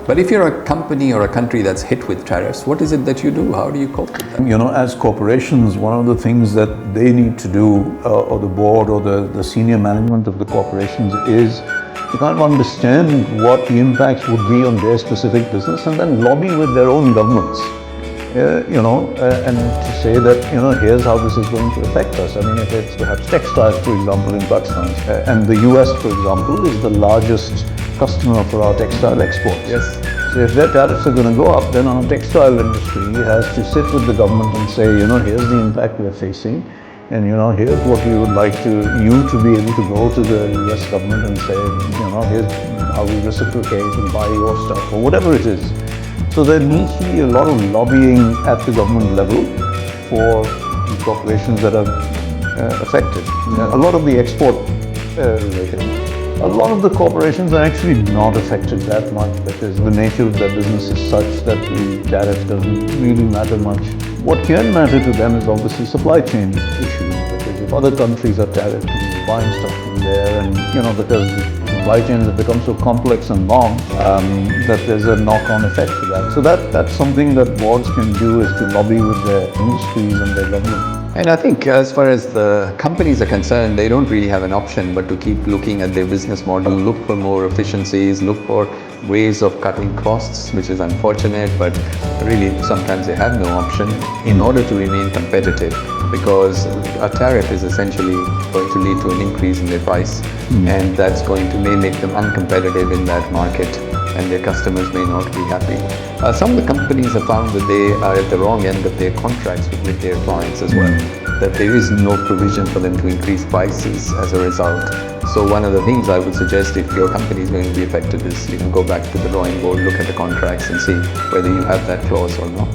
But if you're a company or a country that's hit with tariffs, what is it that you do? How do you cope with that? As corporations, one of the things that they need to do, or the board or the senior management of the corporations, is to kind of understand what the impacts would be on their specific business and then lobby with their own governments. And to say that, here's how this is going to affect us. I mean, if it's perhaps textiles, for example, in Pakistan, and the US, for example, is the largest customer for our textile exports. Yes. So if their tariffs are going to go up, then our textile industry has to sit with the government and say, here's the impact we're facing, and here's what we would like you to be able to go to the US government and say, here's how we reciprocate and buy your stuff, or whatever it is. So there needs to be a lot of lobbying at the government level for the corporations that are affected. A lot of the export related. A lot of the corporations are actually not affected that much because the nature of their business is such that the tariff doesn't really matter much. What can matter to them is obviously supply chain issues, because if other countries are tariffed and you're buying stuff from there, and because the supply chains have become so complex and long, that there's a knock-on effect to that. So that's something that boards can do, is to lobby with their industries and their government. And I think as far as the companies are concerned, they don't really have an option but to keep looking at their business model, look for more efficiencies, look for ways of cutting costs, which is unfortunate, but really sometimes they have no option in order to remain competitive, because a tariff is essentially going to lead to an increase in their price, and that's going to may make them uncompetitive in that market, and their customers may not be happy. Some of the companies have found that they are at the wrong end of their contracts with their clients as well, that there is no provision for them to increase prices as a result. So one of the things I would suggest, if your company is going to be affected, is go back to the drawing board, look at the contracts and see whether you have that clause or not.